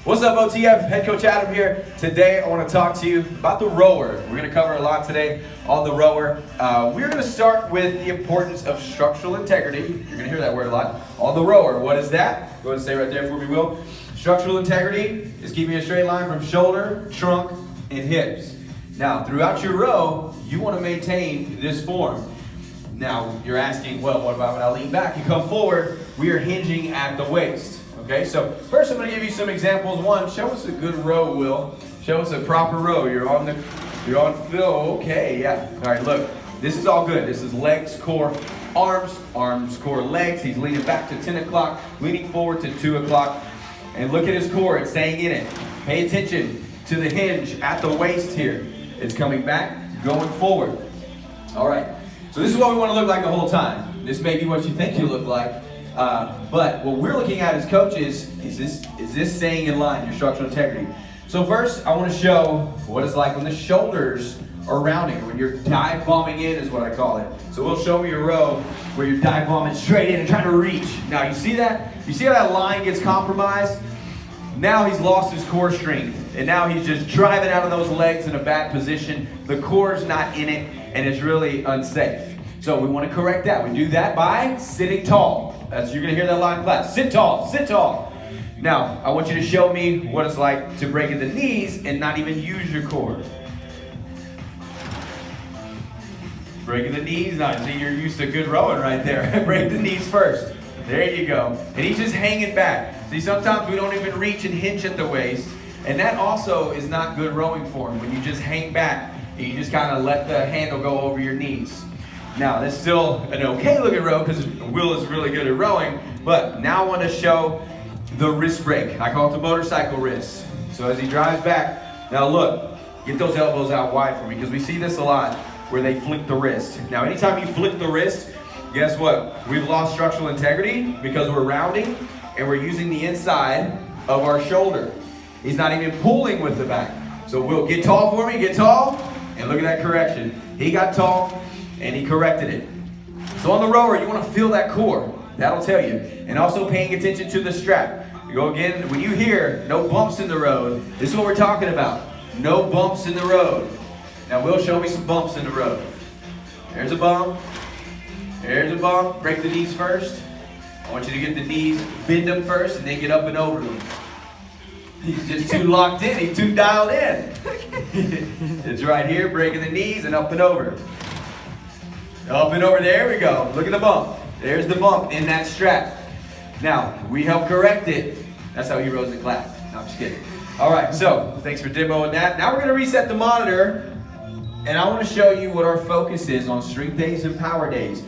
What's up, OTF? Head Coach Adam here. Today I want to talk to you about the rower. We're going to cover a lot today on the rower. We're going to start with the importance of structural integrity. You're going to hear that word a lot. On the rower, what is that? Go ahead and say right there for me, Will. Structural integrity is keeping a straight line from shoulder, trunk, and hips. Now, throughout your row, you want to maintain this form. Now, you're asking, well, what about when I lean back and come forward? We are hinging at the waist. Okay, so first I'm going to give you some examples. One, show us a good row, Will. Show us a proper row. You're on fill. Okay, yeah. All right, look, this is all good. This is legs, core, arms, core, legs. He's leaning back to 10 o'clock, leaning forward to 2 o'clock. And look at his core. It's staying in it. Pay attention to the hinge at the waist here. It's coming back, going forward. All right, so this is what we want to look like the whole time. This may be what you think you look like. But what we're looking at as coaches is this staying in line, your structural integrity. So first, I want to show what it's like when the shoulders are rounding, when you're dive bombing in is what I call it. So we'll show me a row where you're dive bombing straight in and trying to reach. Now you see that? You see how that line gets compromised? Now he's lost his core strength, and now he's just driving out of those legs in a bad position. The core's not in it, and it's really unsafe. So we want to correct that. We do that by sitting tall. You're going to hear that a lot in class. Sit tall, sit tall. Now, I want you to show me what it's like to break at the knees and not even use your core. Breaking the knees, now see, you're used to good rowing right there. Break the knees first. There you go. And he's just hanging back. See, sometimes we don't even reach and hinge at the waist. And that also is not good rowing form, when you just hang back and you just kind of let the handle go over your knees. Now, that's still an okay looking row because Will is really good at rowing, but now I want to show the wrist break. I call it the motorcycle wrist. So as he drives back, now look, get those elbows out wide for me because we see this a lot where they flick the wrist. Now, anytime you flick the wrist, guess what? We've lost structural integrity because we're rounding and we're using the inside of our shoulder. He's not even pulling with the back. So Will, get tall for me, get tall, and look at that correction. He got tall, and he corrected it. So on the rower, you want to feel that core. That'll tell you. And also paying attention to the strap. You go again, when you hear no bumps in the road, this is what we're talking about. No bumps in the road. Now, Will, show me some bumps in the road. There's a bump. There's a bump. Break the knees first. I want you to get the knees, bend them first, and then get up and over them. He's just too locked in. He's too dialed in. It's right here, breaking the knees and up and over. Up and over, there we go. Look at the bump. There's the bump in that strap. Now, we help correct it. That's how he rows in class. No, I'm just kidding. All right, so thanks for demoing that. Now we're going to reset the monitor, and I want to show you what our focus is on strength days and power days.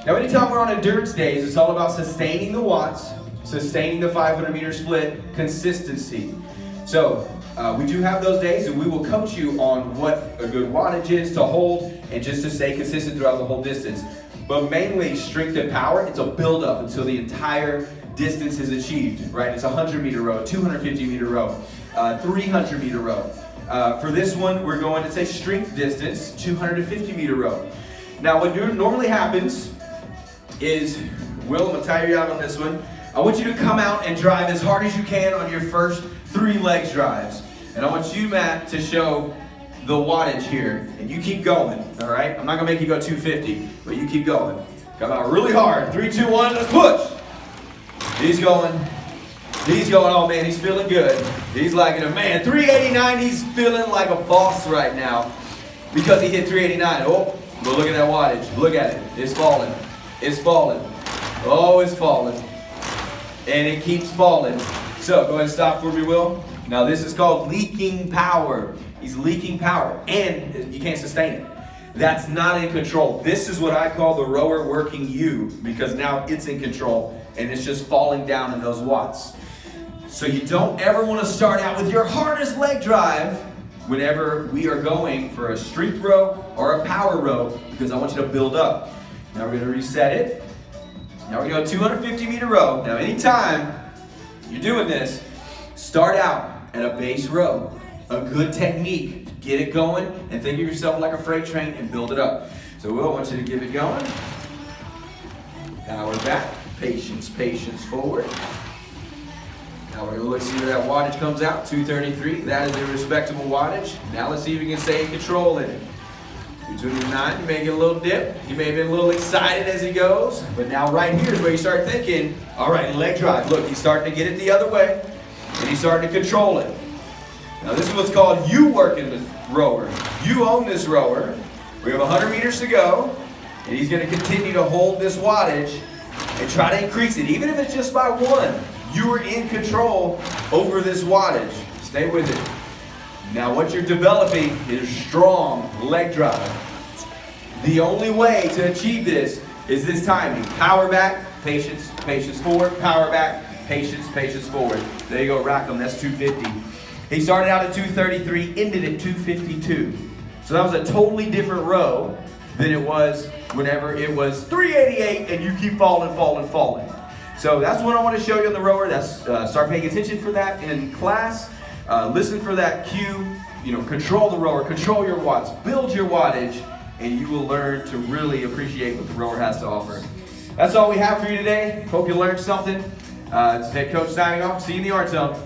Now, anytime we're on endurance days, it's all about sustaining the watts, sustaining the 500-meter split, consistency. So, we do have those days, and we will coach you on what a good wattage is to hold and just to stay consistent throughout the whole distance. But mainly strength and power, it's a build-up until the entire distance is achieved, right? It's a 100-meter row, 250-meter row, 300-meter row. For this one, we're going to say strength distance, 250-meter row. Now, what normally happens is, Will, I'm going to tire you out on this one. I want you to come out and drive as hard as you can on your first 3 legs drives. And I want you, Matt, to show the wattage here. And you keep going, all right? I'm not going to make you go 250, but you keep going. Come out really hard. 3, 2, 1, let's push. He's going. Oh, man, he's feeling good. He's liking it. Man, 389, he's feeling like a boss right now because he hit 389. Oh, but look at that wattage. Look at it. It's falling. It's falling. Oh, it's falling. And it keeps falling. So go ahead and stop for me, Will. Now this is called leaking power. He's leaking power and you can't sustain it. That's not in control. This is what I call the rower working you, because now it's in control and it's just falling down in those watts. So you don't ever want to start out with your hardest leg drive whenever we are going for a strength row or a power row, because I want you to build up. Now we're going to reset it. Now we're going to go 250-meter row. Now anytime you're doing this, start out at a base row. A good technique. Get it going and think of yourself like a freight train and build it up. So Will, I want you to give it going. Power back. Patience, patience forward. Now we're going to look see where that wattage comes out. 233. That is a respectable wattage. Now let's see if we can stay in control in it. 229. You may get a little dip. You may have been a little excited as he goes. But now right here is where you start thinking, all right, leg drive. Look, he's starting to get it the other way. And he's starting to control it. Now this is what's called you working the rower. You own this rower. We have 100 meters to go. And he's going to continue to hold this wattage and try to increase it. Even if it's just by 1. You are in control over this wattage. Stay with it. Now what you're developing is strong leg drive. The only way to achieve this is this timing. Power back, patience, patience forward, power back, patience, patience forward. There you go, rack them, that's 250. He started out at 233, ended at 252. So that was a totally different row than it was whenever it was 388 and you keep falling, falling, falling. So that's what I want to show you on the rower. That's start paying attention for that in class. Listen for that cue. You know, control the rower, control your watts, build your wattage, and you will learn to really appreciate what the rower has to offer. That's all we have for you today. Hope you learned something. It's Head Coach signing off. See you in the art zone.